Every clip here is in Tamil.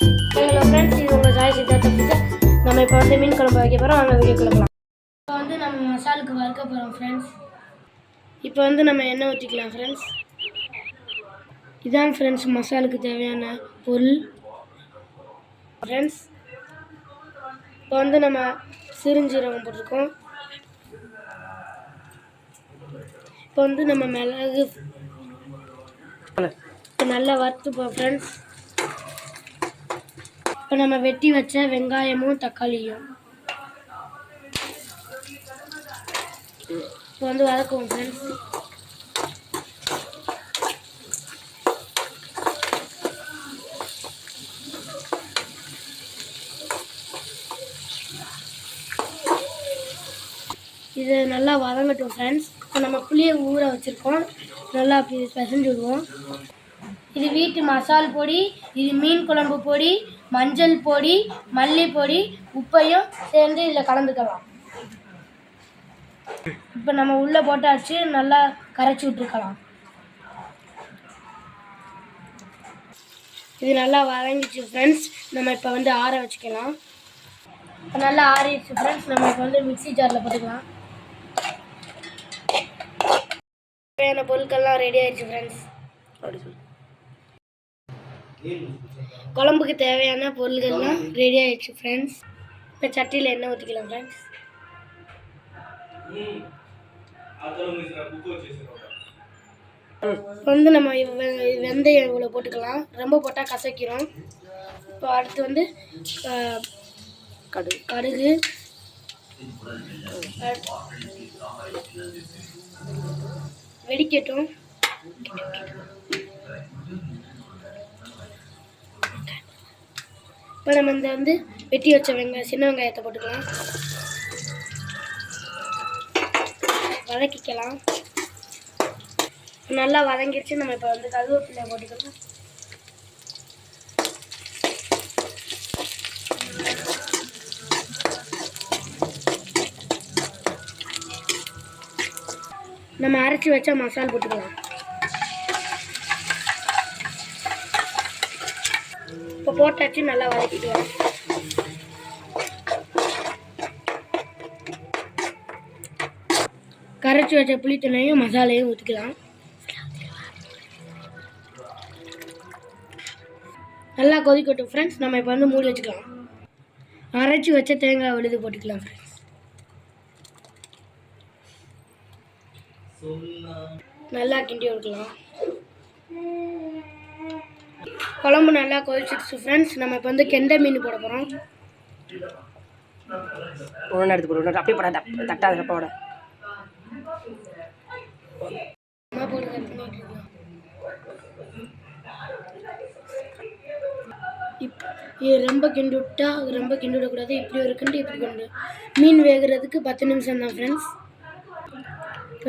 ஹலோ ஃப்ரெண்ட்ஸ், இது உங்கள் சாய் சித்தார்த்த பிடிச்ச நம்ம இப்போ வந்து மீன் குழம்பு வைக்க போகிறோம். வாங்க வீடியோ கொடுக்கலாம். இப்போ வந்து நம்ம மசாலுக்கு வறுக்க போகிறோம் ஃப்ரெண்ட்ஸ். இப்போ வந்து நம்ம எண்ணெய் ஊற்றிக்கலாம் ஃப்ரெண்ட்ஸ். இதான் ஃப்ரெண்ட்ஸ் மசாலுக்கு தேவையான பொருள் ஃப்ரெண்ட்ஸ். இப்போ வந்து நம்ம சிறுஞ்சீரகம் போட்டிருக்கோம். இப்போ வந்து நம்ம மிளகு நல்லா வறுத்துப்போம் ஃப்ரெண்ட்ஸ். இப்போ நம்ம வெட்டி வச்ச வெங்காயமும் தக்காளியும் இப்போ வந்து வதக்குவோம் ஃப்ரெண்ட்ஸ். இது நல்லா வதங்கட்டும் ஃப்ரெண்ட்ஸ். இப்போ நம்ம புளியை ஊற வச்சுருக்கோம், நல்லா பிசைஞ்சு விடுவோம். இது வீட்டு மசால் பொடி, இது மீன் குழம்பு பொடி, மஞ்சள் பொடி, மல்லிப்பொடி, உப்பையும் சேர்ந்து இதில் கலந்துக்கலாம். இப்போ நம்ம உள்ளே போட்டாச்சு, நல்லா கரைச்சி விட்டுருக்கலாம். இது நல்லா வதங்கிச்சு ஃப்ரெண்ட்ஸ். நம்ம இப்போ வந்து ஆற வச்சுக்கலாம். இப்போ நல்லா ஆறிடுச்சு ஃப்ரெண்ட்ஸ். நம்ம இப்போ வந்து மிக்ஸி ஜாரில் போட்டுக்கலாம். தேவையான பொருட்கள்லாம் ரெடி ஆயிடுச்சு ஃப்ரெண்ட்ஸ். குழம்புக்கு தேவையான பொருள்கள்லாம் ரெடி ஆயிடுச்சு ஃப்ரெண்ட்ஸ். இப்போ சட்டியில் எண்ணெய் ஊற்றிக்கலாம் ஃப்ரெண்ட்ஸ். வந்து நம்ம வெந்தயம் இவ்வளோ போட்டுக்கலாம், ரொம்ப போட்டால் கசக்கிறோம். இப்போ அடுத்து வந்து கடுகு வெடிக்கட்டும். இப்போ நம்ம இந்த வந்து வெட்டி வச்ச சின்ன வெங்காயத்தை போட்டுக்கலாம், வதக்கிக்கலாம். நல்லா வதங்கிடுச்சு. நம்ம இப்போ வந்து கருவேப்பிலை போட்டுக்கலாம். நம்ம அரைச்சி வச்ச மசாலா போட்டுக்கலாம். இப்போ போட்டாச்சு, நல்லா வதக்கிக்கலாம். கரைச்சி வச்ச புளித்தண்ணையும் மசாலையும் ஊற்றிக்கலாம். நல்லா கொதிக்கட்டும் ஃப்ரெண்ட்ஸ். நம்ம இப்போ வந்து மூடி வச்சுக்கலாம். அரைச்சி வச்ச தேங்காய் விழுது போட்டுக்கலாம் ஃப்ரெண்ட்ஸ். நல்லா கிண்டி விட்டுக்கலாம். குழம்பு நல்லா கொதிச்சிடுச்சு ஃப்ரெண்ட்ஸ். நம்ம இப்போ வந்து கெண்டை மீன் போட போகிறோம். ஒன்று எடுத்து போடு, அப்படியே போட தட்டாத போட இது ரொம்ப கிண்டி விட்டா ரொம்ப கிண்டி விடக்கூடாது. இப்படி ஒரு கிண்டு இப்படி கிண்டு. மீன் வேகிறதுக்கு 10 நிமிஷம் தான் ஃப்ரெண்ட்ஸ்.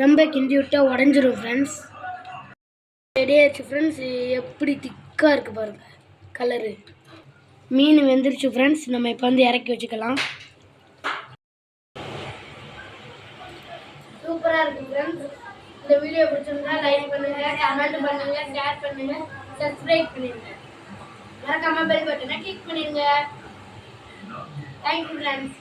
ரொம்ப கிண்டி விட்டா உடஞ்சிரும் ஃப்ரெண்ட்ஸ். ரெடி ஆயிடுச்சு ஃப்ரெண்ட்ஸ். எப்படி திக்காக இருக்குது பாருங்கள் கலரு. மீன் வெந்துருச்சு ஃப்ரெண்ட்ஸ். நம்ம இப்போ வந்து இறக்கி வச்சுக்கலாம். சூப்பராக இருக்குது ஃப்ரெண்ட்ஸ். இந்த வீடியோ பிடிச்சிருந்தா லைக் பண்ணுங்கள், கமெண்ட் பண்ணுங்கள், ஷேர் பண்ணுங்கள், சப்ஸ்கிரைப் பண்ணிடுங்க. மறக்காம பெல் பட்டனை கிளிக் பண்ணிடுங்க. Thank you friends.